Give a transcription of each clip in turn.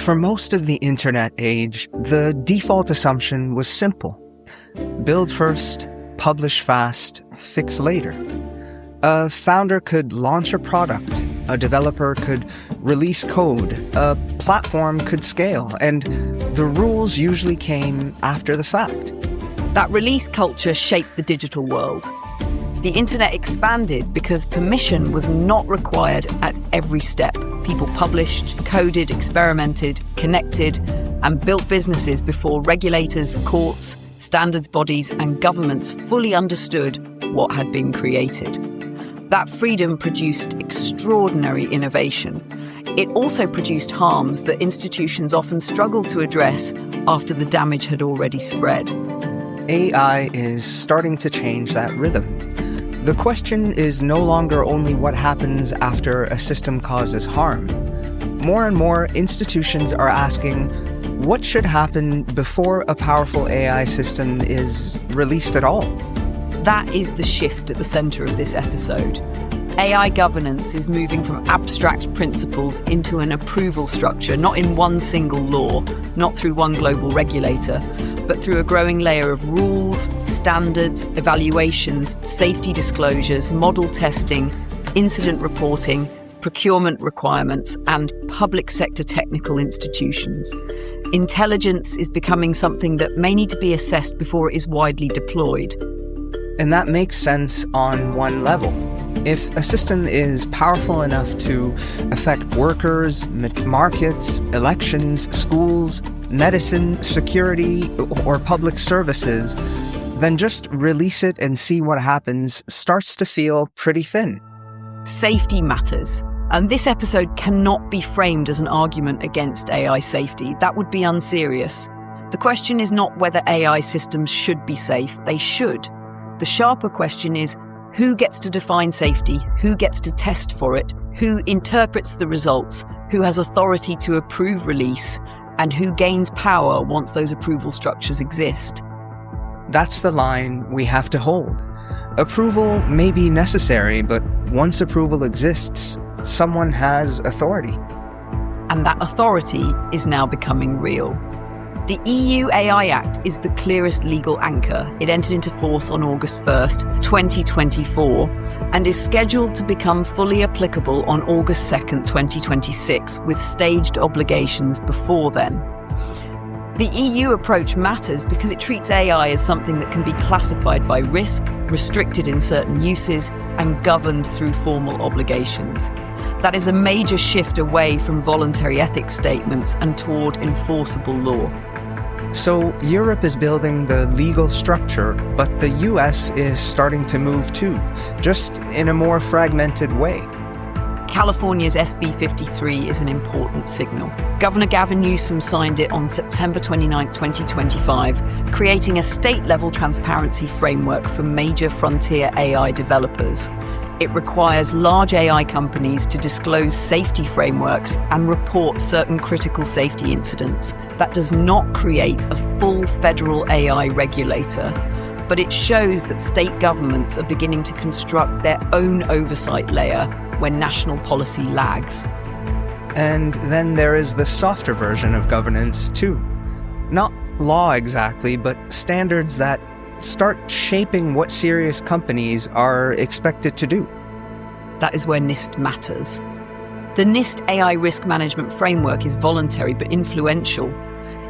For most of the internet age, the default assumption was simple. Build first, publish fast, fix later. A founder could launch a product, a developer could release code, a platform could scale, and the rules usually came after the fact. That release culture shaped the digital world. The internet expanded because permission was not required at every step. People published, coded, experimented, connected, and built businesses before regulators, courts, standards bodies, and governments fully understood what had been created. That freedom produced extraordinary innovation. It also produced harms that institutions often struggled to address after the damage had already spread. AI is starting to change that rhythm. The question is no longer only what happens after a system causes harm. More and more institutions are asking, what should happen before a powerful AI system is released at all? That is the shift at the center of this episode. AI governance is moving from abstract principles into an approval structure, not in one single law, not through one global regulator, but through a growing layer of rules, standards, evaluations, safety disclosures, model testing, incident reporting, procurement requirements, and public sector technical institutions. Intelligence is becoming something that may need to be assessed before it is widely deployed. And that makes sense on one level. If a system is powerful enough to affect workers, markets, elections, schools, medicine, security, or public services, then just release it and see what happens starts to feel pretty thin. Safety matters. And this episode cannot be framed as an argument against AI safety. That would be unserious. The question is not whether AI systems should be safe. They should. The sharper question is, who gets to define safety? Who gets to test for it? Who interprets the results? Who has authority to approve release? And who gains power once those approval structures exist? That's the line we have to hold. Approval may be necessary, but once approval exists, someone has authority. And that authority is now becoming real. The EU AI Act is the clearest legal anchor. It entered into force on August 1st, 2024, and is scheduled to become fully applicable on August 2nd, 2026, with staged obligations before then. The EU approach matters because it treats AI as something that can be classified by risk, restricted in certain uses, and governed through formal obligations. That is a major shift away from voluntary ethics statements and toward enforceable law. So Europe is building the legal structure, but the US is starting to move too, just in a more fragmented way. California's SB 53 is an important signal. Governor Gavin Newsom signed it on September 29, 2025, creating a state-level transparency framework for major frontier AI developers. It requires large AI companies to disclose safety frameworks and report certain critical safety incidents. That does not create a full federal AI regulator, but it shows that state governments are beginning to construct their own oversight layer when national policy lags. And then there is the softer version of governance too. Not law exactly, but standards that start shaping what serious companies are expected to do. That is where NIST matters. The NIST AI Risk Management Framework is voluntary but influential.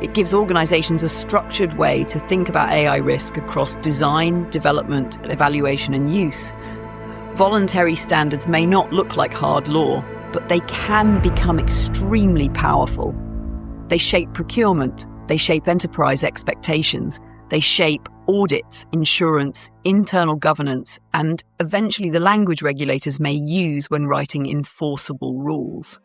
It gives organizations a structured way to think about AI risk across design, development, evaluation, and use. Voluntary standards may not look like hard law, but they can become extremely powerful. They shape procurement, they shape enterprise expectations, they shape audits, insurance, internal governance, and eventually the language regulators may use when writing enforceable rules.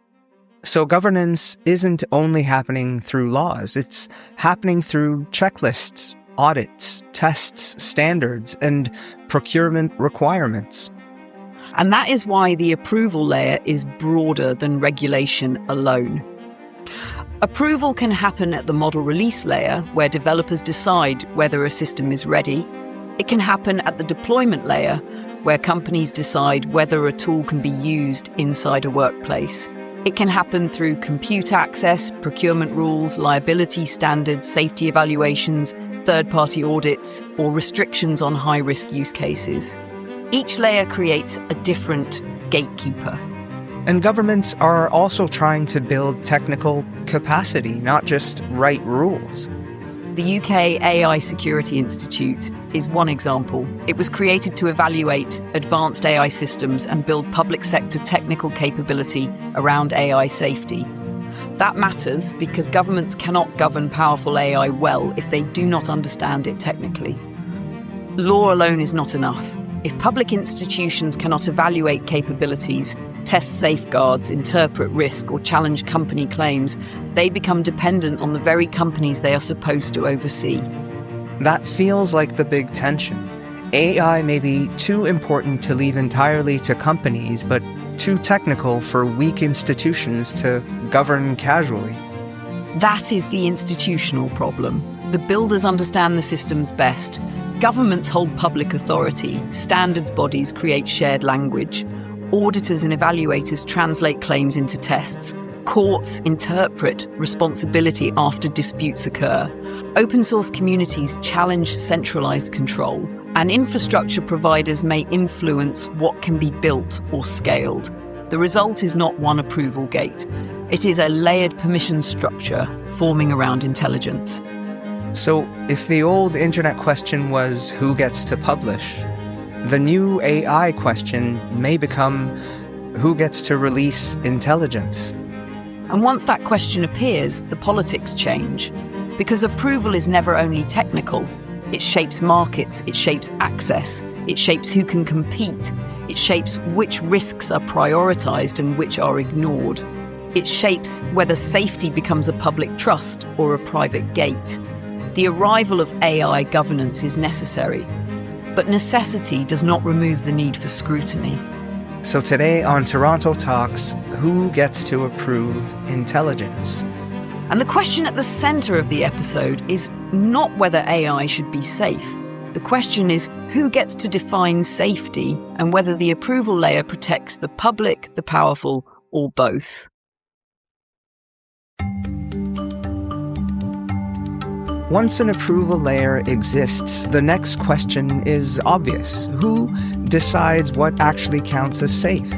So governance isn't only happening through laws, it's happening through checklists, audits, tests, standards, and procurement requirements. And that is why the approval layer is broader than regulation alone. Approval can happen at the model release layer, where developers decide whether a system is ready. It can happen at the deployment layer, where companies decide whether a tool can be used inside a workplace. It can happen through compute access, procurement rules, liability standards, safety evaluations, third-party audits, or restrictions on high-risk use cases. Each layer creates a different gatekeeper. And governments are also trying to build technical capacity, not just write rules. The UK AI Security Institute is one example. It was created to evaluate advanced AI systems and build public sector technical capability around AI safety. That matters because governments cannot govern powerful AI well if they do not understand it technically. Law alone is not enough. If public institutions cannot evaluate capabilities, test safeguards, interpret risk, or challenge company claims, they become dependent on the very companies they are supposed to oversee. That feels like the big tension. AI may be too important to leave entirely to companies, but too technical for weak institutions to govern casually. That is the institutional problem. The builders understand the systems best. Governments hold public authority. Standards bodies create shared language. Auditors and evaluators translate claims into tests. Courts interpret responsibility after disputes occur. Open source communities challenge centralized control. And infrastructure providers may influence what can be built or scaled. The result is not one approval gate. It is a layered permission structure forming around intelligence. So if the old internet question was who gets to publish, the new AI question may become who gets to release intelligence. And once that question appears, the politics change. Because approval is never only technical. It shapes markets, it shapes access, it shapes who can compete, it shapes which risks are prioritized and which are ignored. It shapes whether safety becomes a public trust or a private gate. The arrival of AI governance is necessary, but necessity does not remove the need for scrutiny. So today on Toronto Talks, who gets to approve intelligence? And the question at the center of the episode is not whether AI should be safe. The question is who gets to define safety and whether the approval layer protects the public, the powerful, or both. Once an approval layer exists, the next question is obvious. Who decides what actually counts as safe?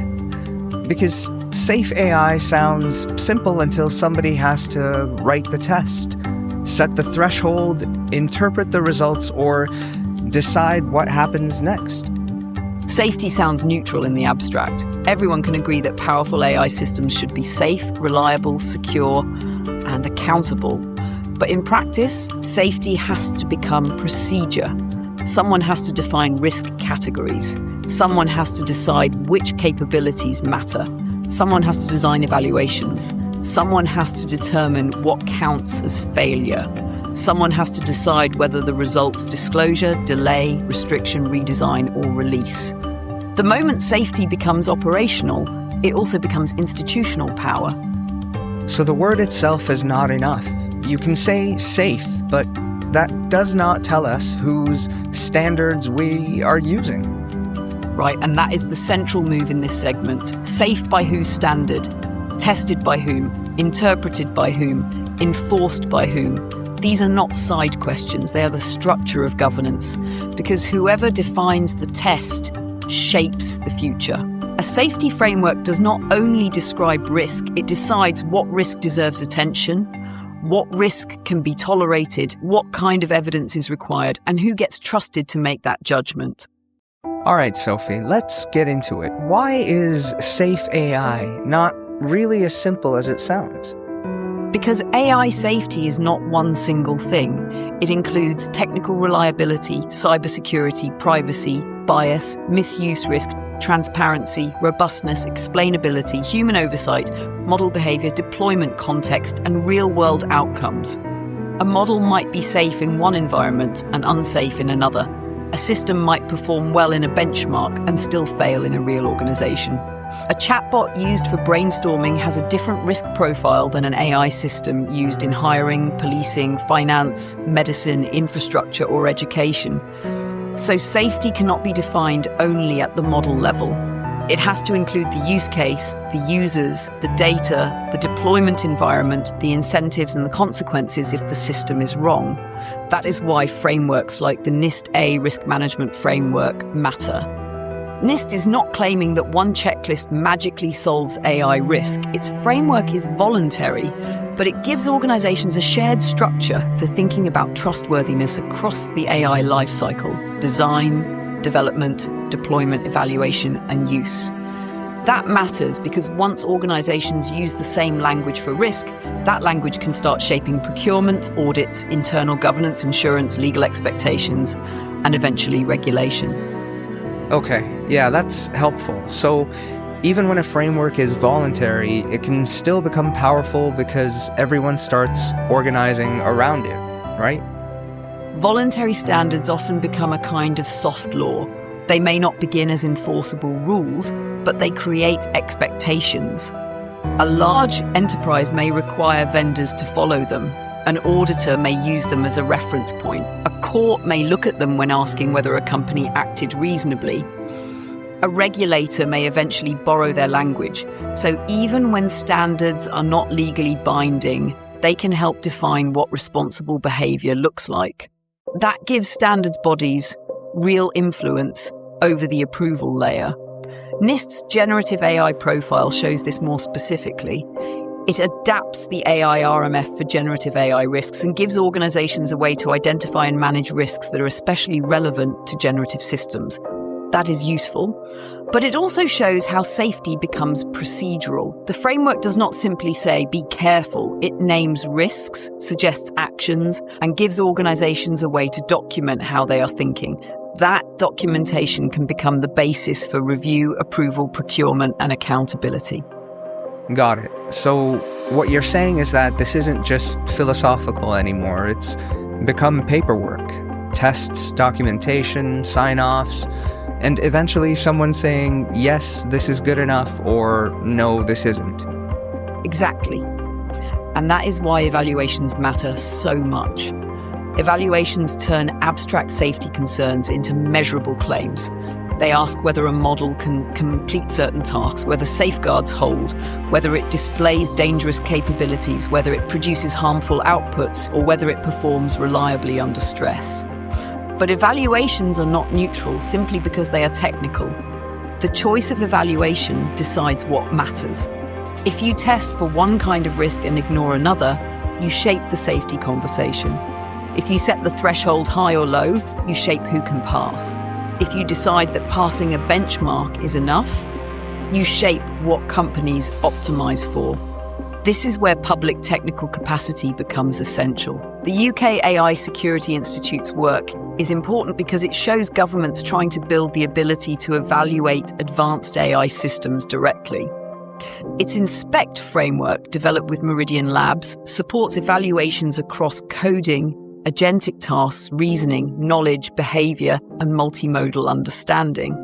Because safe AI sounds simple until somebody has to write the test, set the threshold, interpret the results, or decide what happens next. Safety sounds neutral in the abstract. Everyone can agree that powerful AI systems should be safe, reliable, secure, and accountable. But in practice, safety has to become procedure. Someone has to define risk categories. Someone has to decide which capabilities matter. Someone has to design evaluations. Someone has to determine what counts as failure. Someone has to decide whether the result's disclosure, delay, restriction, redesign, or release. The moment safety becomes operational, it also becomes institutional power. So the word itself is not enough. You can say safe, but that does not tell us whose standards we are using. Right, and that is the central move in this segment. Safe by whose standard? Tested by whom? Interpreted by whom? Enforced by whom? These are not side questions, they are the structure of governance, because whoever defines the test shapes the future. A safety framework does not only describe risk, it decides what risk deserves attention, what risk can be tolerated, what kind of evidence is required, and who gets trusted to make that judgment. All right, Sophie, let's get into it. Why is safe AI not really as simple as it sounds? Because AI safety is not one single thing. It includes technical reliability, cybersecurity, privacy, bias, misuse risk, transparency, robustness, explainability, human oversight, model behavior, deployment context, and real-world outcomes. A model might be safe in one environment and unsafe in another. A system might perform well in a benchmark and still fail in a real organization. A chatbot used for brainstorming has a different risk profile than an AI system used in hiring, policing, finance, medicine, infrastructure, or education. So safety cannot be defined only at the model level. It has to include the use case, the users, the data, the deployment environment, the incentives and the consequences if the system is wrong. That is why frameworks like the NIST-A risk management framework matter. NIST is not claiming that one checklist magically solves AI risk. Its framework is voluntary, but it gives organizations a shared structure for thinking about trustworthiness across the AI lifecycle: design, development, deployment, evaluation, and use. That matters because once organizations use the same language for risk, that language can start shaping procurement, audits, internal governance, insurance, legal expectations, and eventually regulation. Okay, yeah, that's helpful. So even when a framework is voluntary, it can still become powerful because everyone starts organizing around it, right? Voluntary standards often become a kind of soft law. They may not begin as enforceable rules, but they create expectations. A large enterprise may require vendors to follow them. An auditor may use them as a reference point. A court may look at them when asking whether a company acted reasonably. A regulator may eventually borrow their language. So even when standards are not legally binding, they can help define what responsible behavior looks like. That gives standards bodies real influence over the approval layer. NIST's generative AI profile shows this more specifically. It adapts the AI RMF for generative AI risks and gives organizations a way to identify and manage risks that are especially relevant to generative systems. That is useful, but it also shows how safety becomes procedural. The framework does not simply say, be careful. It names risks, suggests actions, and gives organizations a way to document how they are thinking. That documentation can become the basis for review, approval, procurement, and accountability. Got it. So what you're saying is that this isn't just philosophical anymore. It's become paperwork, tests, documentation, sign-offs, and eventually someone saying, yes, this is good enough, or no, this isn't. Exactly. And that is why evaluations matter so much. Evaluations turn abstract safety concerns into measurable claims. They ask whether a model can complete certain tasks, whether safeguards hold, whether it displays dangerous capabilities, whether it produces harmful outputs, or whether it performs reliably under stress. But evaluations are not neutral simply because they are technical. The choice of evaluation decides what matters. If you test for one kind of risk and ignore another, you shape the safety conversation. If you set the threshold high or low, you shape who can pass. If you decide that passing a benchmark is enough, you shape what companies optimize for. This is where public technical capacity becomes essential. The UK AI Security Institute's work is important because it shows governments trying to build the ability to evaluate advanced AI systems directly. Its Inspect framework, developed with Meridian Labs, supports evaluations across coding, agentic tasks, reasoning, knowledge, behavior, and multimodal understanding.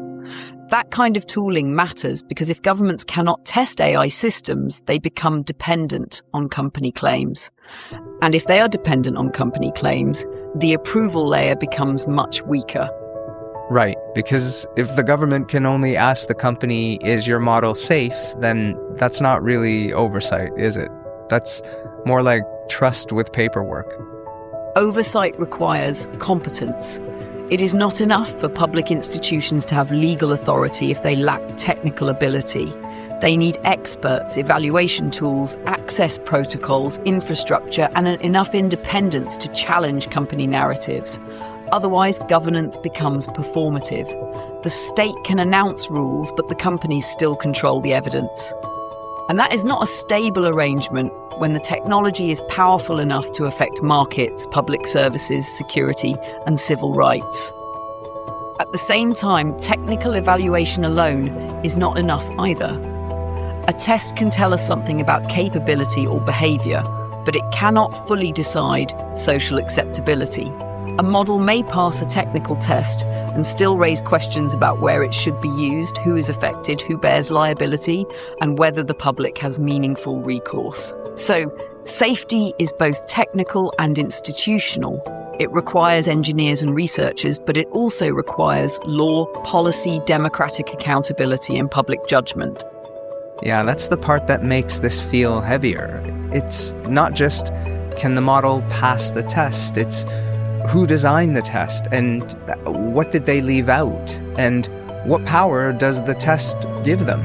That kind of tooling matters because if governments cannot test AI systems, they become dependent on company claims. And if they are dependent on company claims, the approval layer becomes much weaker. Right, because if the government can only ask the company, is your model safe, then that's not really oversight, is it? That's more like trust with paperwork. Oversight requires competence. It is not enough for public institutions to have legal authority if they lack technical ability. They need experts, evaluation tools, access protocols, infrastructure, and enough independence to challenge company narratives. Otherwise, governance becomes performative. The state can announce rules, but the companies still control the evidence. And that is not a stable arrangement when the technology is powerful enough to affect markets, public services, security, and civil rights. At the same time, technical evaluation alone is not enough either. A test can tell us something about capability or behavior, but it cannot fully decide social acceptability. A model may pass a technical test and still raise questions about where it should be used, who is affected, who bears liability, and whether the public has meaningful recourse. So, safety is both technical and institutional. It requires engineers and researchers, but it also requires law, policy, democratic accountability, and public judgment. Yeah, that's the part that makes this feel heavier. It's not just, can the model pass the test? It's who designed the test, and what did they leave out? And what power does the test give them?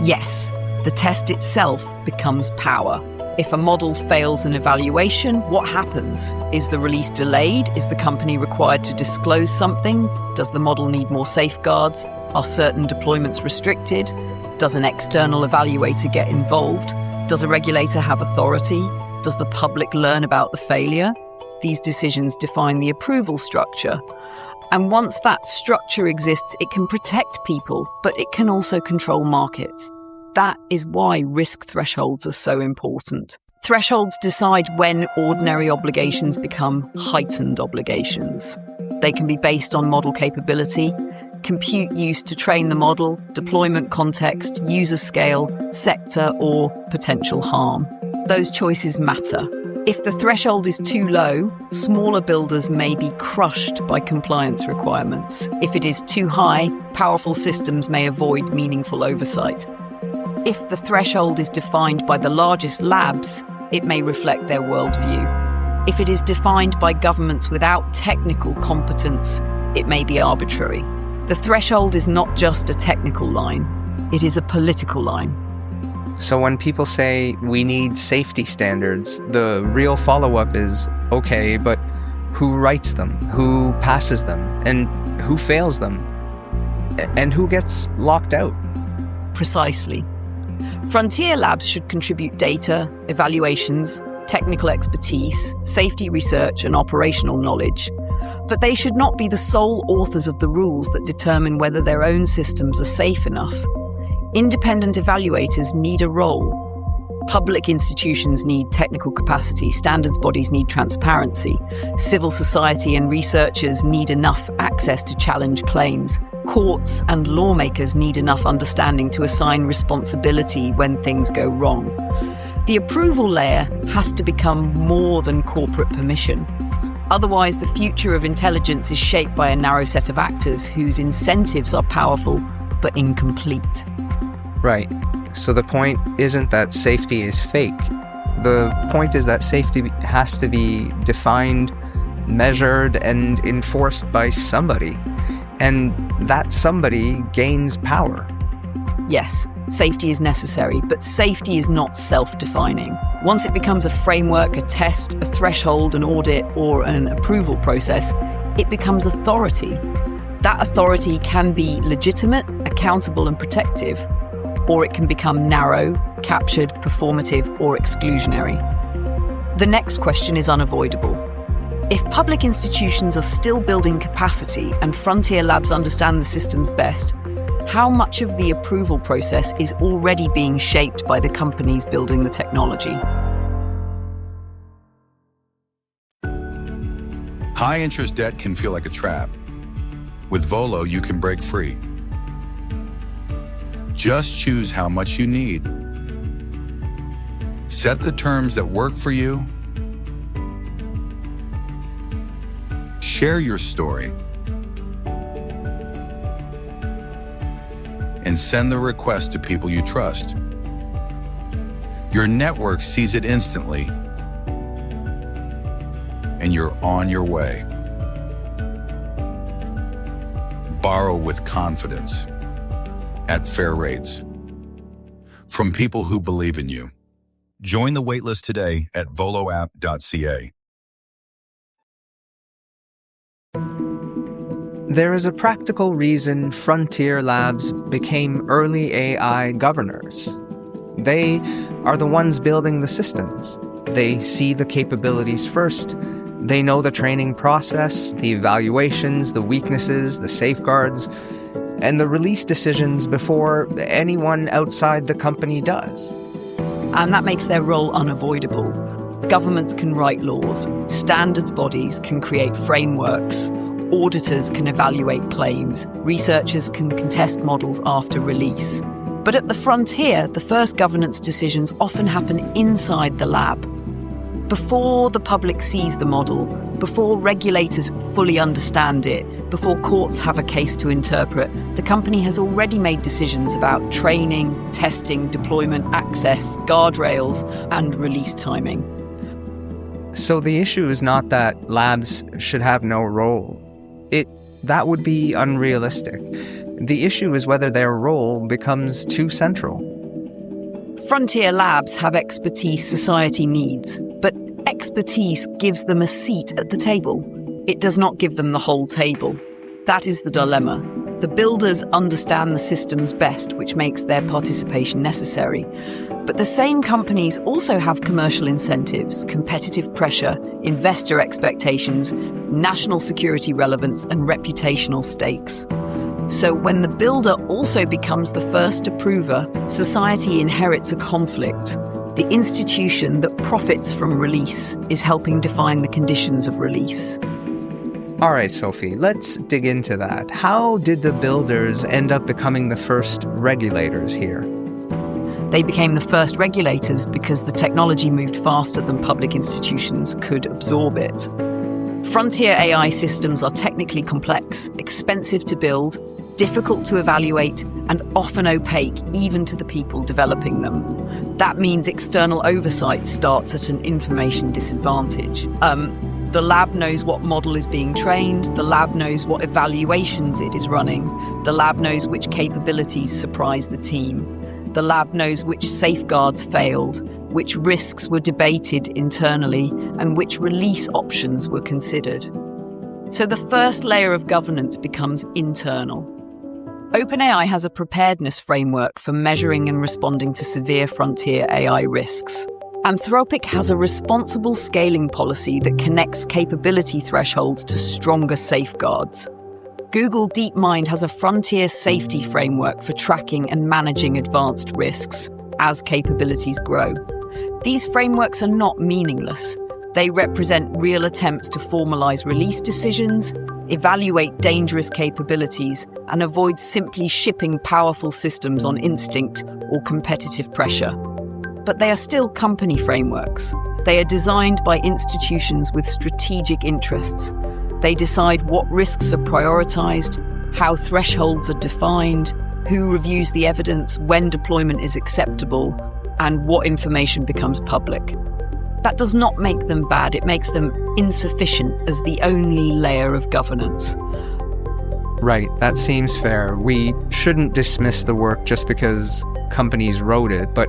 Yes, the test itself becomes power. If a model fails an evaluation, what happens? Is the release delayed? Is the company required to disclose something? Does the model need more safeguards? Are certain deployments restricted? Does an external evaluator get involved? Does a regulator have authority? Does the public learn about the failure? These decisions define the approval structure. And once that structure exists, it can protect people, but it can also control markets. That is why risk thresholds are so important. Thresholds decide when ordinary obligations become heightened obligations. They can be based on model capability, compute used to train the model, deployment context, user scale, sector, or potential harm. Those choices matter. If the threshold is too low, smaller builders may be crushed by compliance requirements. If it is too high, powerful systems may avoid meaningful oversight. If the threshold is defined by the largest labs, it may reflect their worldview. If it is defined by governments without technical competence, it may be arbitrary. The threshold is not just a technical line, it is a political line. So when people say we need safety standards, the real follow-up is, okay, but who writes them? Who passes them? And who fails them? And who gets locked out? Precisely. Frontier labs should contribute data, evaluations, technical expertise, safety research, and operational knowledge. But they should not be the sole authors of the rules that determine whether their own systems are safe enough. Independent evaluators need a role. Public institutions need technical capacity, standards bodies need transparency, civil society and researchers need enough access to challenge claims, courts and lawmakers need enough understanding to assign responsibility when things go wrong. The approval layer has to become more than corporate permission. Otherwise, the future of intelligence is shaped by a narrow set of actors whose incentives are powerful but incomplete. Right. So the point isn't that safety is fake. The point is that safety has to be defined, measured, and enforced by somebody. And that somebody gains power. Yes, safety is necessary, but safety is not self-defining. Once it becomes a framework, a test, a threshold, an audit, or an approval process, it becomes authority. That authority can be legitimate, accountable, and protective, or it can become narrow, captured, performative, or exclusionary. The next question is unavoidable. If public institutions are still building capacity and frontier labs understand the systems best, how much of the approval process is already being shaped by the companies building the technology? High-interest debt can feel like a trap. With Volo, you can break free. Just choose how much you need. Set the terms that work for you. Share your story. And send the request to people you trust. Your network sees it instantly, and you're on your way. Borrow with confidence at fair rates from people who believe in you. Join the waitlist today at voloapp.ca. There is a practical reason frontier labs became early AI governors. They are the ones building the systems. They see the capabilities first. They know the training process, the evaluations, the weaknesses, the safeguards, and the release decisions before anyone outside the company does. And that makes their role unavoidable. Governments can write laws, standards bodies can create frameworks, auditors can evaluate claims, researchers can contest models after release. But at the frontier, the first governance decisions often happen inside the lab. Before the public sees the model, before regulators fully understand it, before courts have a case to interpret, the company has already made decisions about training, testing, deployment, access, guardrails, and release timing. So the issue is not that labs should have no role. That would be unrealistic. The issue is whether their role becomes too central. Frontier labs have expertise society needs, but expertise gives them a seat at the table. It does not give them the whole table. That is the dilemma. The builders understand the systems best, which makes their participation necessary. But the same companies also have commercial incentives, competitive pressure, investor expectations, national security relevance, and reputational stakes. So when the builder also becomes the first approver, society inherits a conflict. The institution that profits from release is helping define the conditions of release. All right, Sophie, let's dig into that. How did the builders end up becoming the first regulators here? They became the first regulators because the technology moved faster than public institutions could absorb it. Frontier AI systems are technically complex, expensive to build, difficult to evaluate, and often opaque even to the people developing them. That means external oversight starts at an information disadvantage. The lab knows what model is being trained, the lab knows what evaluations it is running, the lab knows which capabilities surprise the team, the lab knows which safeguards failed, which risks were debated internally, and which release options were considered. So the first layer of governance becomes internal. OpenAI has a preparedness framework for measuring and responding to severe frontier AI risks. Anthropic has a responsible scaling policy that connects capability thresholds to stronger safeguards. Google DeepMind has a frontier safety framework for tracking and managing advanced risks as capabilities grow. These frameworks are not meaningless. They represent real attempts to formalize release decisions, evaluate dangerous capabilities, and avoid simply shipping powerful systems on instinct or competitive pressure. But they are still company frameworks. They are designed by institutions with strategic interests. They decide what risks are prioritized, how thresholds are defined, who reviews the evidence, when deployment is acceptable, and what information becomes public. That does not make them bad, it makes them insufficient as the only layer of governance. Right, that seems fair. We shouldn't dismiss the work just because companies wrote it, but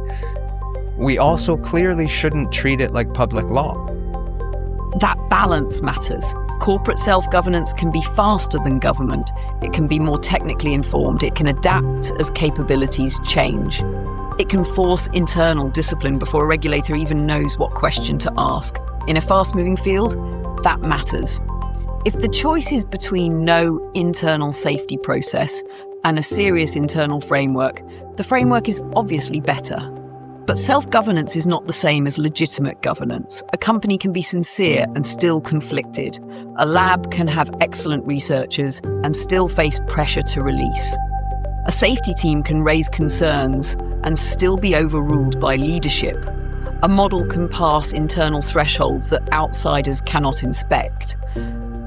we also clearly shouldn't treat it like public law. That balance matters. Corporate self-governance can be faster than government. It can be more technically informed. It can adapt as capabilities change. It can force internal discipline before a regulator even knows what question to ask. In a fast-moving field, that matters. If the choice is between no internal safety process and a serious internal framework, the framework is obviously better. But self-governance is not the same as legitimate governance. A company can be sincere and still conflicted. A lab can have excellent researchers and still face pressure to release. A safety team can raise concerns and still be overruled by leadership. A model can pass internal thresholds that outsiders cannot inspect.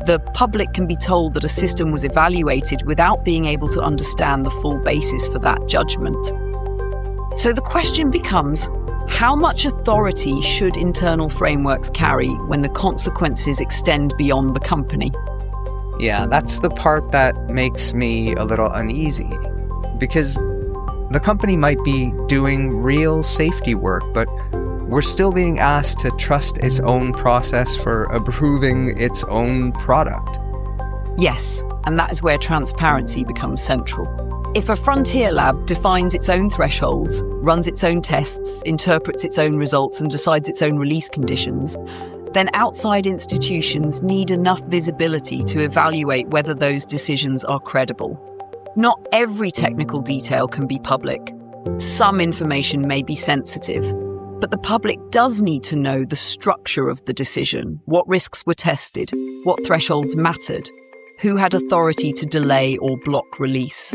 The public can be told that a system was evaluated without being able to understand the full basis for that judgment. So the question becomes, how much authority should internal frameworks carry when the consequences extend beyond the company? Yeah, that's the part that makes me a little uneasy. Because the company might be doing real safety work, but we're still being asked to trust its own process for approving its own product. Yes, and that is where transparency becomes central. If a frontier lab defines its own thresholds, runs its own tests, interprets its own results, and decides its own release conditions, then outside institutions need enough visibility to evaluate whether those decisions are credible. Not every technical detail can be public. Some information may be sensitive, but the public does need to know the structure of the decision, what risks were tested, what thresholds mattered, who had authority to delay or block release.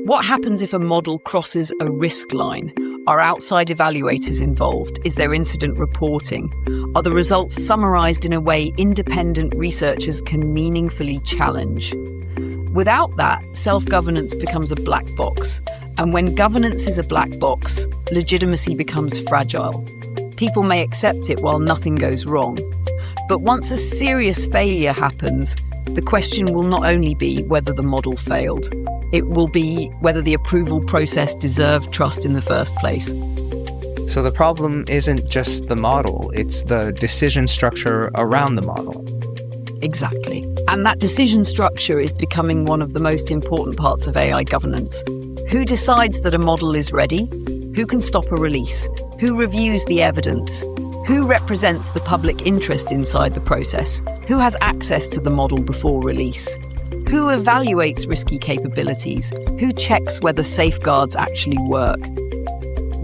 What happens if a model crosses a risk line? Are outside evaluators involved? Is there incident reporting? Are the results summarized in a way independent researchers can meaningfully challenge? Without that, self-governance becomes a black box. And when governance is a black box, legitimacy becomes fragile. People may accept it while nothing goes wrong. But once a serious failure happens, the question will not only be whether the model failed, it will be whether the approval process deserved trust in the first place. So the problem isn't just the model, it's the decision structure around the model. Exactly. And that decision structure is becoming one of the most important parts of AI governance. Who decides that a model is ready? Who can stop a release? Who reviews the evidence? Who represents the public interest inside the process? Who has access to the model before release? Who evaluates risky capabilities? Who checks whether safeguards actually work?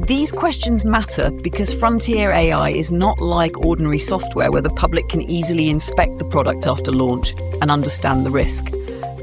These questions matter because frontier AI is not like ordinary software where the public can easily inspect the product after launch and understand the risk.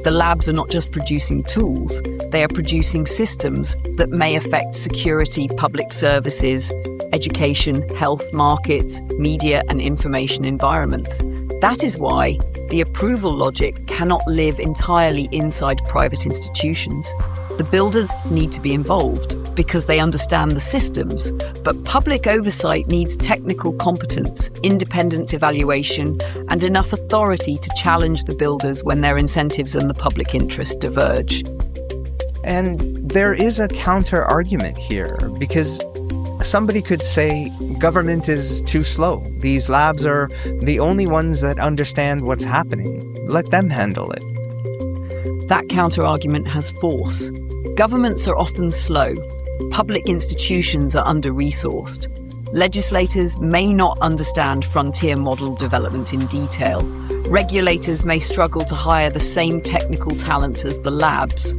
The labs are not just producing tools, they are producing systems that may affect security, public services, education, health, markets, media, and information environments. That is why the approval logic cannot live entirely inside private institutions. The builders need to be involved because they understand the systems, but public oversight needs technical competence, independent evaluation, and enough authority to challenge the builders when their incentives and the public interest diverge. And there is a counter-argument here, because somebody could say government is too slow. These labs are the only ones that understand what's happening. Let them handle it. That counter-argument has force. Governments are often slow. Public institutions are under-resourced. Legislators may not understand frontier model development in detail. Regulators may struggle to hire the same technical talent as the labs.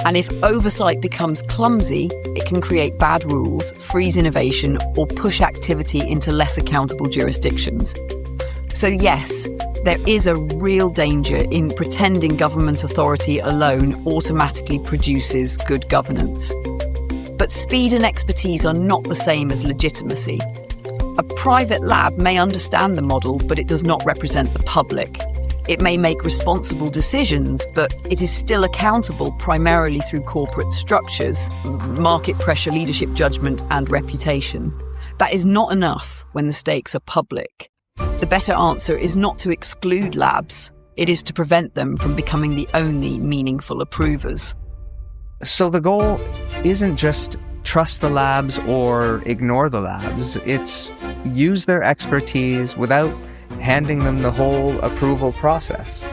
And if oversight becomes clumsy, it can create bad rules, freeze innovation, or push activity into less accountable jurisdictions. So yes, there is a real danger in pretending government authority alone automatically produces good governance. But speed and expertise are not the same as legitimacy. A private lab may understand the model, but it does not represent the public. It may make responsible decisions, but it is still accountable primarily through corporate structures, market pressure, leadership judgment, and reputation. That is not enough when the stakes are public. The better answer is not to exclude labs. It is to prevent them from becoming the only meaningful approvers. So the goal isn't just trust the labs or ignore the labs. It's use their expertise without handing them the whole approval process.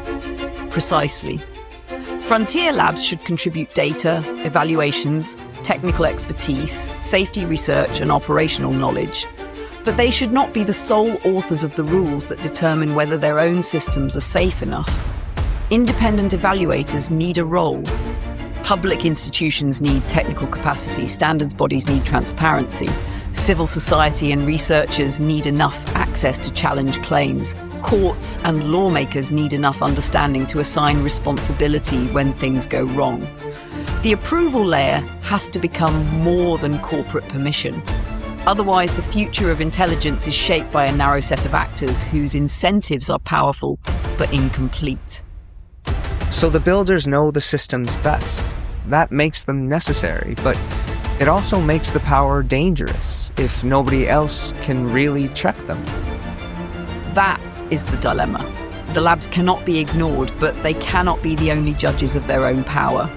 Precisely. Frontier labs should contribute data, evaluations, technical expertise, safety research, and operational knowledge. But they should not be the sole authors of the rules that determine whether their own systems are safe enough. Independent evaluators need a role. Public institutions need technical capacity, standards bodies need transparency, civil society and researchers need enough access to challenge claims, courts and lawmakers need enough understanding to assign responsibility when things go wrong. The approval layer has to become more than corporate permission. Otherwise, the future of intelligence is shaped by a narrow set of actors whose incentives are powerful but incomplete. So the builders know the systems best. That makes them necessary, but it also makes the power dangerous if nobody else can really check them. That is the dilemma. The labs cannot be ignored, but they cannot be the only judges of their own power.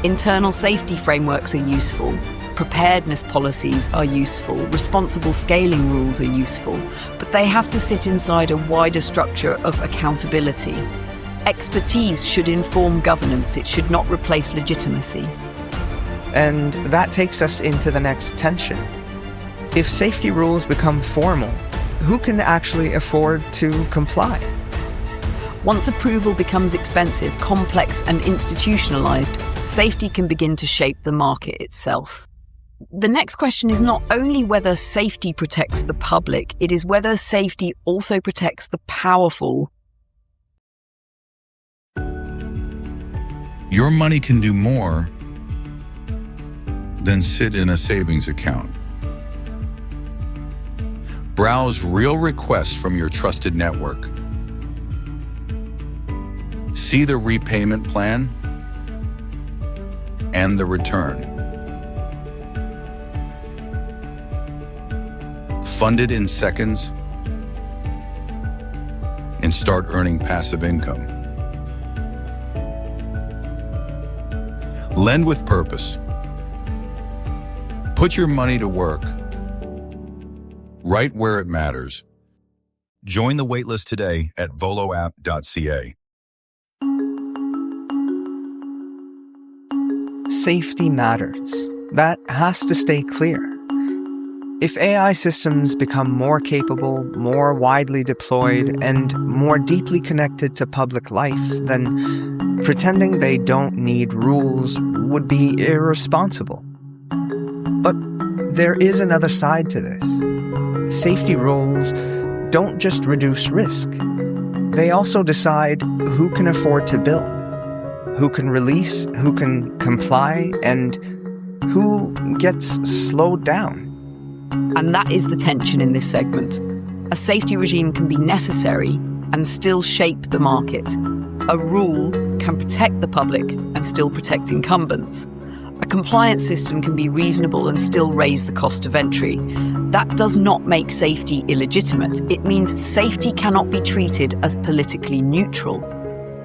Internal safety frameworks are useful. Preparedness policies are useful. Responsible scaling rules are useful. But they have to sit inside a wider structure of accountability. Expertise should inform governance. It should not replace legitimacy. And that takes us into the next tension. If safety rules become formal, who can actually afford to comply? Once approval becomes expensive, complex, and institutionalized, safety can begin to shape the market itself. The next question is not only whether safety protects the public, it is whether safety also protects the powerful. Your money can do more than sit in a savings account. Browse real requests from your trusted network. See the repayment plan and the return. Fund it in seconds and start earning passive income. Lend with purpose. Put your money to work, right where it matters. Join the waitlist today at voloapp.ca. Safety matters. That has to stay clear. If AI systems become more capable, more widely deployed, and more deeply connected to public life, then pretending they don't need rules would be irresponsible. But there is another side to this. Safety rules don't just reduce risk. They also decide who can afford to build, who can release, who can comply, and who gets slowed down. And that is the tension in this segment. A safety regime can be necessary and still shape the market. A rule can protect the public and still protect incumbents. A compliance system can be reasonable and still raise the cost of entry. That does not make safety illegitimate. It means safety cannot be treated as politically neutral.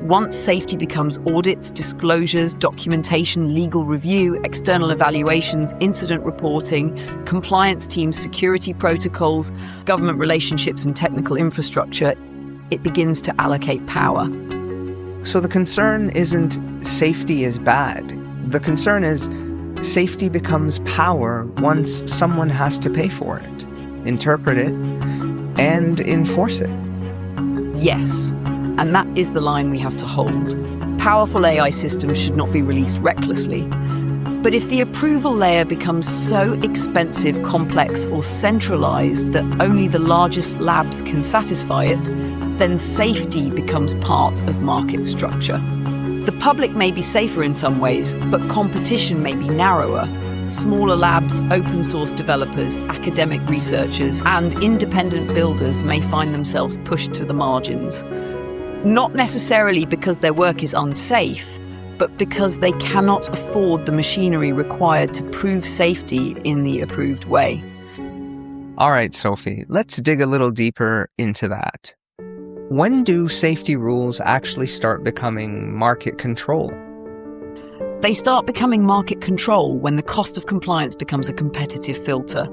Once safety becomes audits, disclosures, documentation, legal review, external evaluations, incident reporting, compliance teams, security protocols, government relationships and technical infrastructure, it begins to allocate power. So the concern isn't safety is bad. The concern is safety becomes power once someone has to pay for it, interpret it, and enforce it. Yes. And that is the line we have to hold. Powerful AI systems should not be released recklessly. But if the approval layer becomes so expensive, complex, or centralized that only the largest labs can satisfy it, then safety becomes part of market structure. The public may be safer in some ways, but competition may be narrower. Smaller labs, open source developers, academic researchers, and independent builders may find themselves pushed to the margins. Not necessarily because their work is unsafe, but because they cannot afford the machinery required to prove safety in the approved way. All right, Sophie, let's dig a little deeper into that. When do safety rules actually start becoming market control? They start becoming market control when the cost of compliance becomes a competitive filter.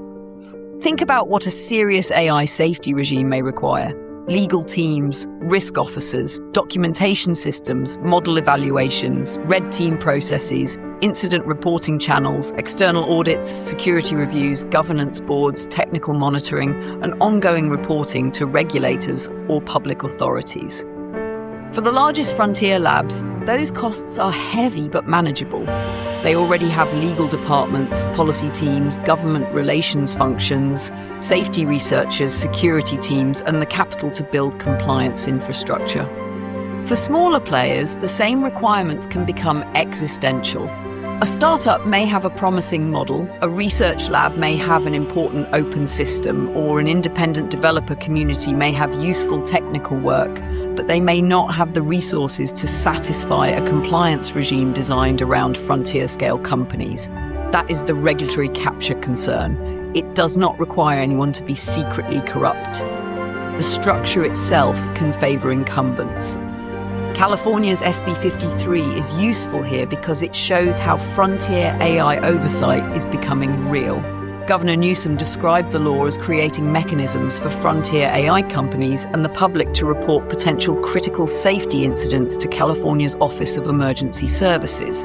Think about what a serious AI safety regime may require. Legal teams, risk officers, documentation systems, model evaluations, red team processes, incident reporting channels, external audits, security reviews, governance boards, technical monitoring, and ongoing reporting to regulators or public authorities. For the largest frontier labs, those costs are heavy but manageable. They already have legal departments, policy teams, government relations functions, safety researchers, security teams, and the capital to build compliance infrastructure. For smaller players, the same requirements can become existential. A startup may have a promising model, a research lab may have an important open system, or an independent developer community may have useful technical work, but they may not have the resources to satisfy a compliance regime designed around frontier-scale companies. That is the regulatory capture concern. It does not require anyone to be secretly corrupt. The structure itself can favor incumbents. California's SB 53 is useful here because it shows how frontier AI oversight is becoming real. Governor Newsom described the law as creating mechanisms for frontier AI companies and the public to report potential critical safety incidents to California's Office of Emergency Services.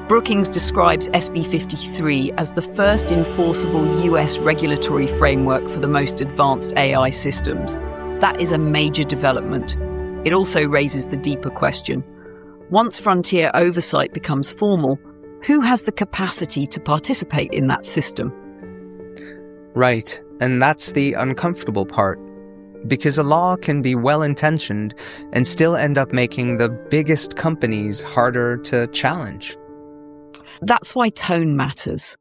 Brookings describes SB 53 as the first enforceable US regulatory framework for the most advanced AI systems. That is a major development. It also raises the deeper question. Once frontier oversight becomes formal, who has the capacity to participate in that system? Right, and that's the uncomfortable part. Because a law can be well-intentioned and still end up making the biggest companies harder to challenge. That's why tone matters.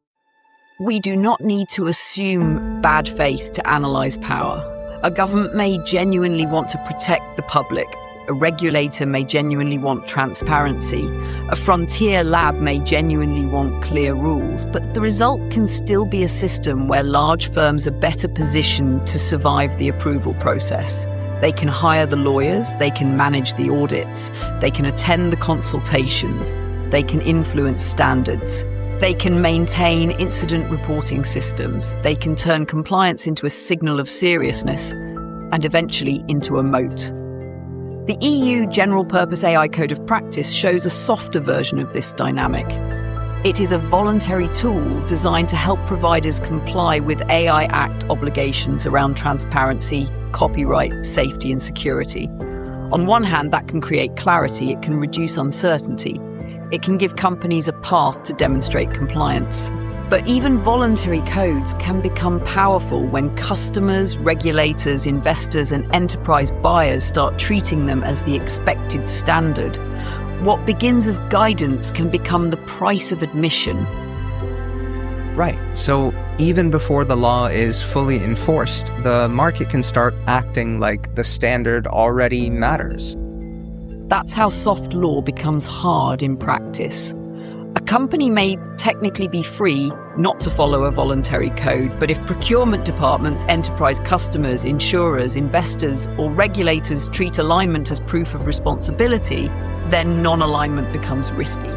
We do not need to assume bad faith to analyse power. A government may genuinely want to protect the public. A regulator may genuinely want transparency. A frontier lab may genuinely want clear rules. But the result can still be a system where large firms are better positioned to survive the approval process. They can hire the lawyers, they can manage the audits, they can attend the consultations, they can influence standards, they can maintain incident reporting systems, they can turn compliance into a signal of seriousness and eventually into a moat. The EU General Purpose AI Code of Practice shows a softer version of this dynamic. It is a voluntary tool designed to help providers comply with AI Act obligations around transparency, copyright, safety and security. On one hand, that can create clarity, it can reduce uncertainty, it can give companies a path to demonstrate compliance. But even voluntary codes can become powerful when customers, regulators, investors and enterprise buyers start treating them as the expected standard. What begins as guidance can become the price of admission. Right. So even before the law is fully enforced, the market can start acting like the standard already matters. That's how soft law becomes hard in practice. A company may technically be free not to follow a voluntary code, but if procurement departments, enterprise customers, insurers, investors, or regulators treat alignment as proof of responsibility, then non-alignment becomes risky.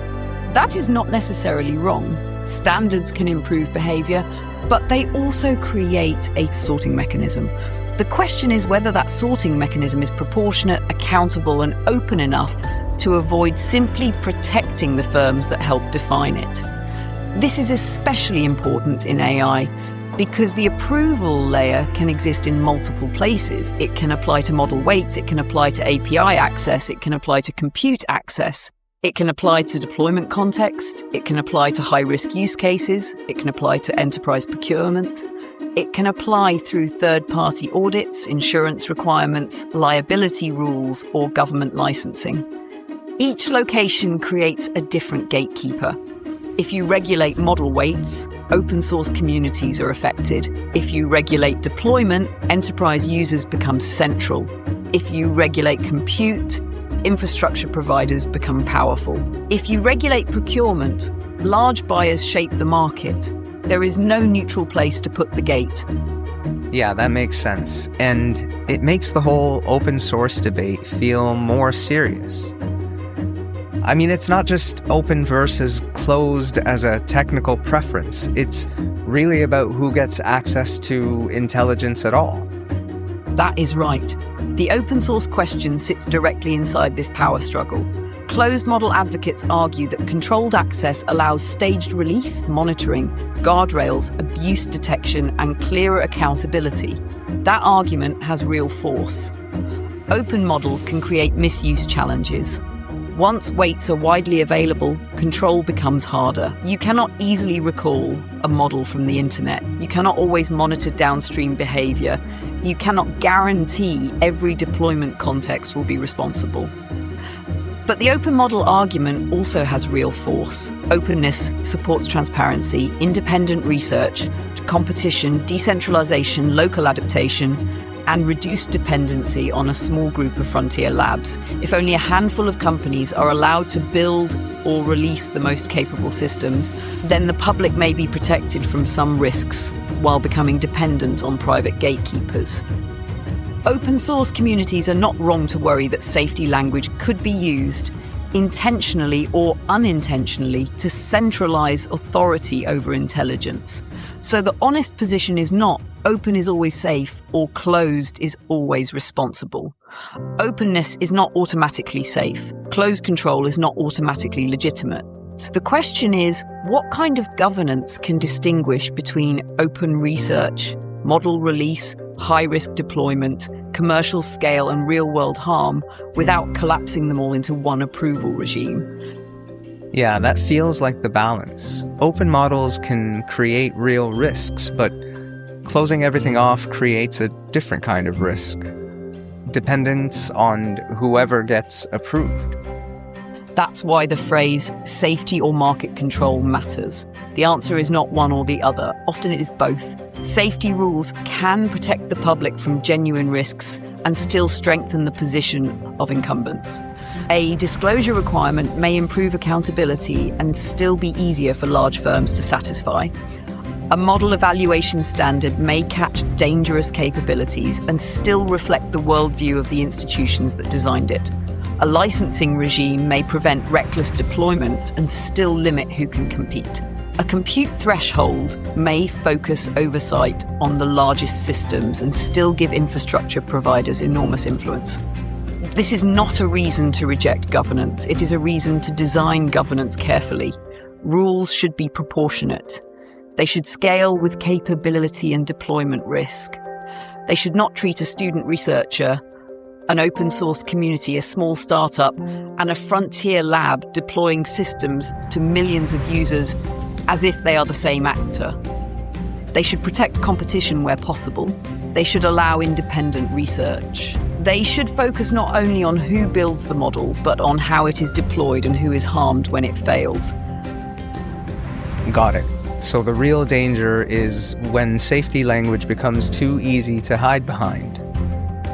That is not necessarily wrong. Standards can improve behavior, but they also create a sorting mechanism. The question is whether that sorting mechanism is proportionate, accountable, and open enough to avoid simply protecting the firms that help define it. This is especially important in AI because the approval layer can exist in multiple places. It can apply to model weights, it can apply to API access, it can apply to compute access, it can apply to deployment context, it can apply to high-risk use cases, it can apply to enterprise procurement, it can apply through third-party audits, insurance requirements, liability rules, or government licensing. Each location creates a different gatekeeper. If you regulate model weights, open source communities are affected. If you regulate deployment, enterprise users become central. If you regulate compute, infrastructure providers become powerful. If you regulate procurement, large buyers shape the market. There is no neutral place to put the gate. Yeah, that makes sense. And it makes the whole open source debate feel more serious. I mean, it's not just open versus closed as a technical preference. It's really about who gets access to intelligence at all. That is right. The open source question sits directly inside this power struggle. Closed model advocates argue that controlled access allows staged release, monitoring, guardrails, abuse detection, and clearer accountability. That argument has real force. Open models can create misuse challenges. Once weights are widely available, control becomes harder. You cannot easily recall a model from the internet. You cannot always monitor downstream behavior. You cannot guarantee every deployment context will be responsible. But the open model argument also has real force. Openness supports transparency, independent research, competition, decentralization, local adaptation, and reduced dependency on a small group of frontier labs. If only a handful of companies are allowed to build or release the most capable systems, then the public may be protected from some risks while becoming dependent on private gatekeepers. Open source communities are not wrong to worry that safety language could be used intentionally or unintentionally to centralize authority over intelligence. So the honest position is not open is always safe or closed is always responsible. Openness is not automatically safe. Closed control is not automatically legitimate. The question is, what kind of governance can distinguish between open research, model release, high-risk deployment, commercial scale and real-world harm without collapsing them all into one approval regime? Yeah, that feels like the balance. Open models can create real risks, but closing everything off creates a different kind of risk. Dependence on whoever gets approved. That's why the phrase safety or market control matters. The answer is not one or the other. Often it is both. Safety rules can protect the public from genuine risks and still strengthen the position of incumbents. A disclosure requirement may improve accountability and still be easier for large firms to satisfy. A model evaluation standard may catch dangerous capabilities and still reflect the worldview of the institutions that designed it. A licensing regime may prevent reckless deployment and still limit who can compete. A compute threshold may focus oversight on the largest systems and still give infrastructure providers enormous influence. This is not a reason to reject governance. It is a reason to design governance carefully. Rules should be proportionate. They should scale with capability and deployment risk. They should not treat a student researcher, an open source community, a small startup, and a frontier lab deploying systems to millions of users as if they are the same actor. They should protect competition where possible. They should allow independent research. They should focus not only on who builds the model, but on how it is deployed and who is harmed when it fails. Got it. So the real danger is when safety language becomes too easy to hide behind.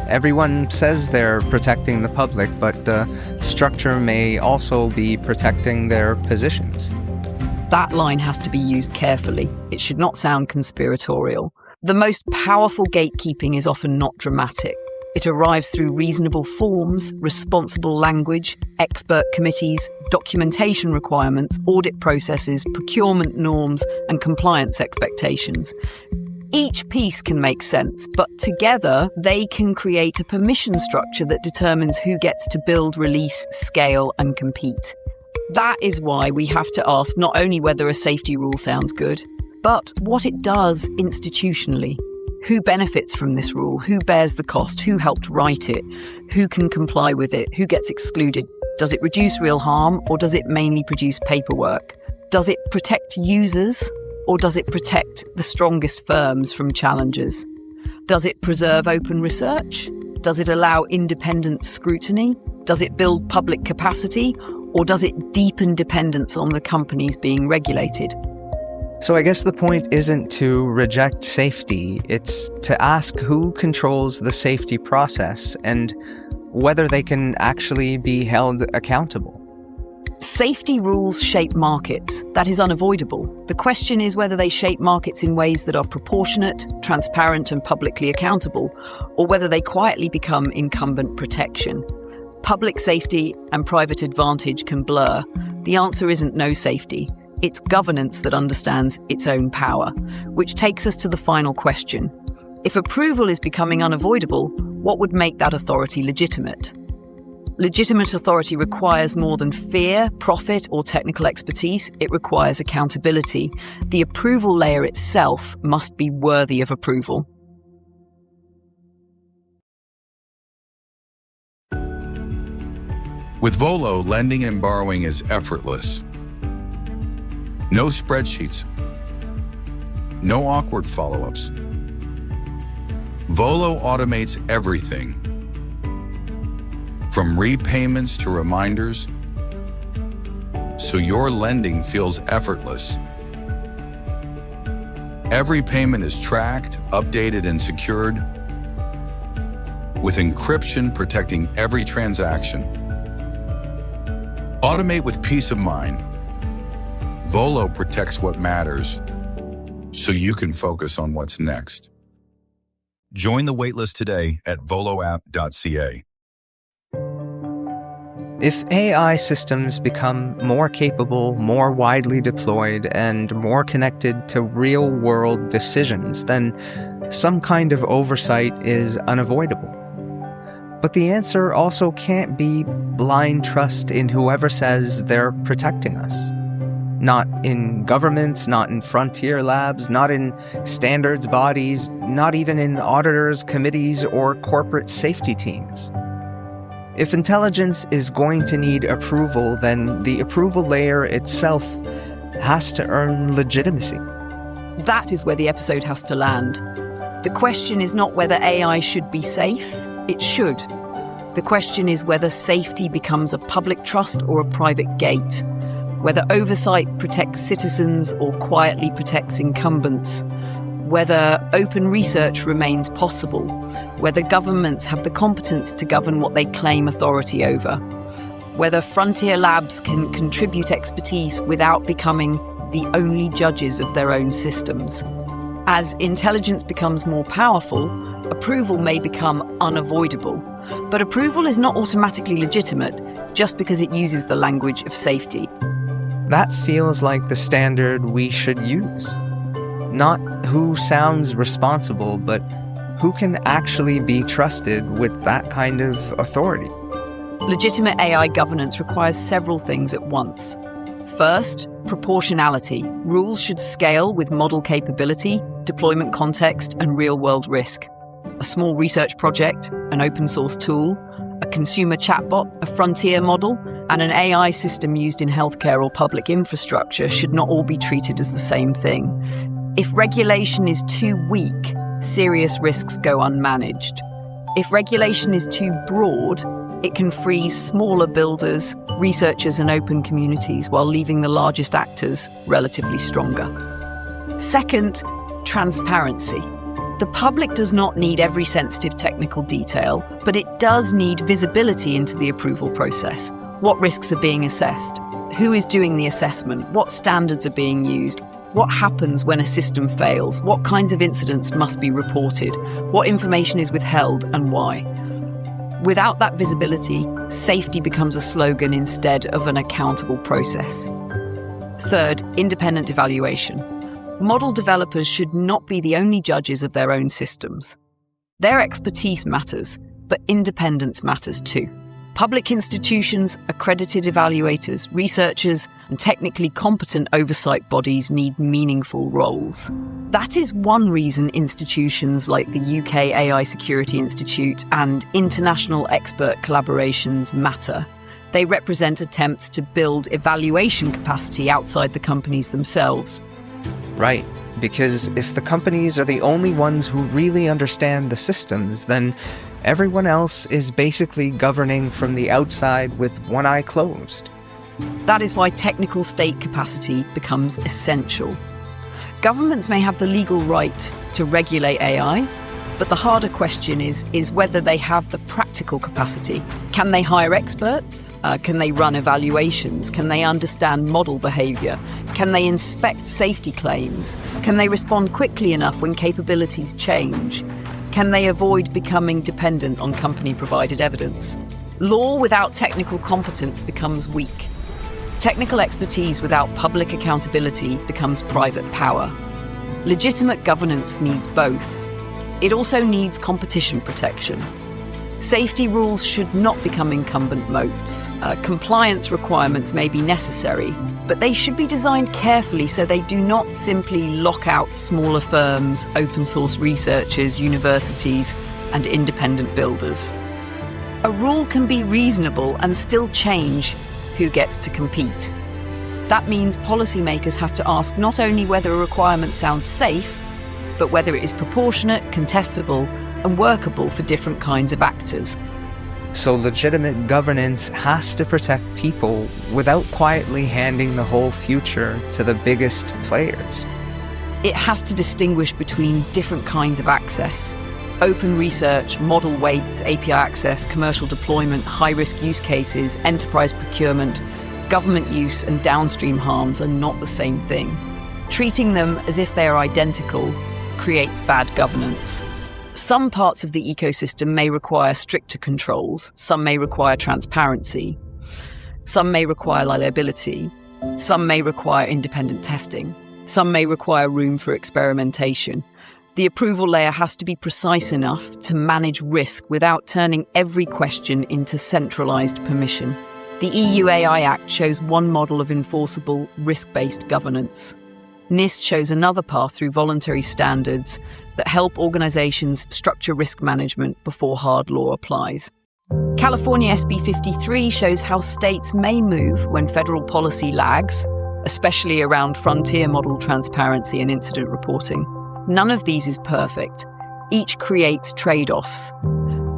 Everyone says they're protecting the public, but the structure may also be protecting their positions. That line has to be used carefully. It should not sound conspiratorial. The most powerful gatekeeping is often not dramatic. It arrives through reasonable forms, responsible language, expert committees, documentation requirements, audit processes, procurement norms, and compliance expectations. Each piece can make sense, but together they can create a permission structure that determines who gets to build, release, scale, and compete. That is why we have to ask not only whether a safety rule sounds good, but what it does institutionally. Who benefits from this rule? Who bears the cost? Who helped write it? Who can comply with it? Who gets excluded? Does it reduce real harm, or does it mainly produce paperwork? Does it protect users, or does it protect the strongest firms from challengers? Does it preserve open research? Does it allow independent scrutiny? Does it build public capacity, or does it deepen dependence on the companies being regulated? So I guess the point isn't to reject safety, it's to ask who controls the safety process and whether they can actually be held accountable. Safety rules shape markets. That is unavoidable. The question is whether they shape markets in ways that are proportionate, transparent, and publicly accountable, or whether they quietly become incumbent protection. Public safety and private advantage can blur. The answer isn't no safety. It's governance that understands its own power, which takes us to the final question. If approval is becoming unavoidable, what would make that authority legitimate? Legitimate authority requires more than fear, profit, or technical expertise. It requires accountability. The approval layer itself must be worthy of approval. With Volo, lending and borrowing is effortless. No spreadsheets. No awkward follow-ups. Volo automates everything, from repayments to reminders, so your lending feels effortless. Every payment is tracked, updated, and secured, with encryption protecting every transaction. Automate with peace of mind. Volo protects what matters, so you can focus on what's next. Join the waitlist today at voloapp.ca. If AI systems become more capable, more widely deployed, and more connected to real-world decisions, then some kind of oversight is unavoidable. But the answer also can't be blind trust in whoever says they're protecting us. Not in governments, not in frontier labs, not in standards bodies, not even in auditors, committees, or corporate safety teams. If intelligence is going to need approval, then the approval layer itself has to earn legitimacy. That is where the episode has to land. The question is not whether AI should be safe. It should. The question is whether safety becomes a public trust or a private gate, whether oversight protects citizens or quietly protects incumbents, whether open research remains possible, whether governments have the competence to govern what they claim authority over, whether frontier labs can contribute expertise without becoming the only judges of their own systems. As intelligence becomes more powerful, approval may become unavoidable, but approval is not automatically legitimate just because it uses the language of safety. That feels like the standard we should use. Not who sounds responsible, but who can actually be trusted with that kind of authority. Legitimate AI governance requires several things at once. First, proportionality. Rules should scale with model capability, deployment context, and real-world risk. A small research project, an open-source tool, a consumer chatbot, a frontier model, and an AI system used in healthcare or public infrastructure should not all be treated as the same thing. If regulation is too weak, serious risks go unmanaged. If regulation is too broad, it can freeze smaller builders, researchers, and open communities while leaving the largest actors relatively stronger. Second, transparency. The public does not need every sensitive technical detail, but it does need visibility into the approval process. What risks are being assessed? Who is doing the assessment? What standards are being used? What happens when a system fails? What kinds of incidents must be reported? What information is withheld and why? Without that visibility, safety becomes a slogan instead of an accountable process. Third, independent evaluation. Model developers should not be the only judges of their own systems. Their expertise matters, but independence matters too. Public institutions, accredited evaluators, researchers, and technically competent oversight bodies need meaningful roles. That is one reason institutions like the UK AI Security Institute and international expert collaborations matter. They represent attempts to build evaluation capacity outside the companies themselves. Right, because if the companies are the only ones who really understand the systems, then everyone else is basically governing from the outside with one eye closed. That is why technical state capacity becomes essential. Governments may have the legal right to regulate AI, but the harder question is whether they have the practical capacity. Can they hire experts? Can they run evaluations? Can they understand model behavior? Can they inspect safety claims? Can they respond quickly enough when capabilities change? Can they avoid becoming dependent on company-provided evidence? Law without technical competence becomes weak. Technical expertise without public accountability becomes private power. Legitimate governance needs both. It also needs competition protection. Safety rules should not become incumbent moats. Compliance requirements may be necessary, but they should be designed carefully so they do not simply lock out smaller firms, open source researchers, universities, and independent builders. A rule can be reasonable and still change who gets to compete. That means policymakers have to ask not only whether a requirement sounds safe, but whether it is proportionate, contestable, and workable for different kinds of actors. So legitimate governance has to protect people without quietly handing the whole future to the biggest players. It has to distinguish between different kinds of access. Open research, model weights, API access, commercial deployment, high-risk use cases, enterprise procurement, government use, and downstream harms are not the same thing. Treating them as if they are identical creates bad governance. Some parts of the ecosystem may require stricter controls, some may require transparency, some may require liability, some may require independent testing, some may require room for experimentation. The approval layer has to be precise enough to manage risk without turning every question into centralized permission. The EU AI Act shows one model of enforceable risk-based governance. NIST shows another path through voluntary standards that help organizations structure risk management before hard law applies. California SB 53 shows how states may move when federal policy lags, especially around frontier model transparency and incident reporting. None of these is perfect. Each creates trade-offs.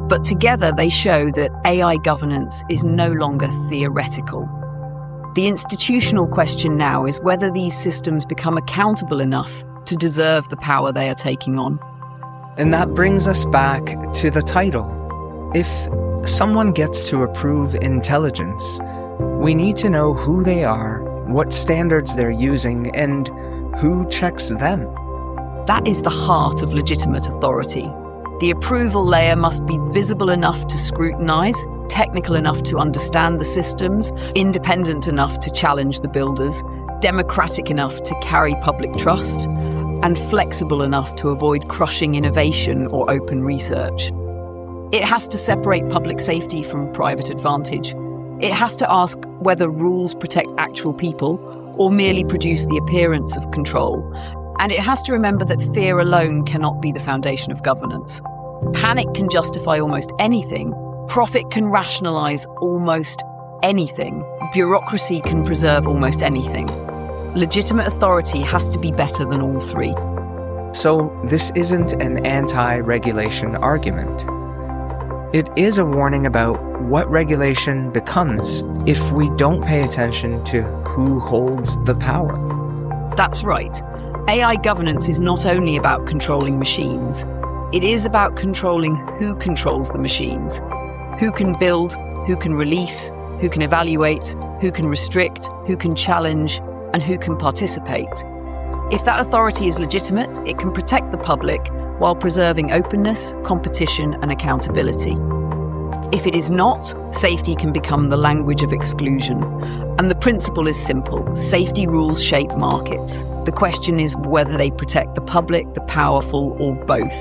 But together they show that AI governance is no longer theoretical. The institutional question now is whether these systems become accountable enough to deserve the power they are taking on. And that brings us back to the title. If someone gets to approve intelligence, we need to know who they are, what standards they're using, and who checks them. That is the heart of legitimate authority. The approval layer must be visible enough to scrutinize, technical enough to understand the systems, independent enough to challenge the builders, democratic enough to carry public trust, and flexible enough to avoid crushing innovation or open research. It has to separate public safety from private advantage. It has to ask whether rules protect actual people or merely produce the appearance of control. And it has to remember that fear alone cannot be the foundation of governance. Panic can justify almost anything. Profit can rationalize almost anything. Bureaucracy can preserve almost anything. Legitimate authority has to be better than all three. So this isn't an anti-regulation argument. It is a warning about what regulation becomes if we don't pay attention to who holds the power. That's right. AI governance is not only about controlling machines. It is about controlling who controls the machines. Who can build, who can release, who can evaluate, who can restrict, who can challenge, and who can participate. If that authority is legitimate, it can protect the public while preserving openness, competition, and accountability. If it is not, safety can become the language of exclusion. And the principle is simple. Safety rules shape markets. The question is whether they protect the public, the powerful, or both.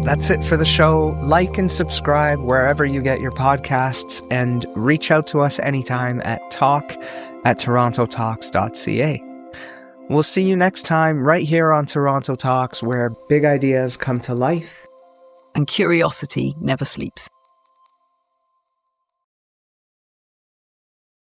That's it for the show. Like and subscribe wherever you get your podcasts, and reach out to us anytime at talk@torontotalks.ca. We'll see you next time right here on Toronto Talks, where big ideas come to life And curiosity never sleeps.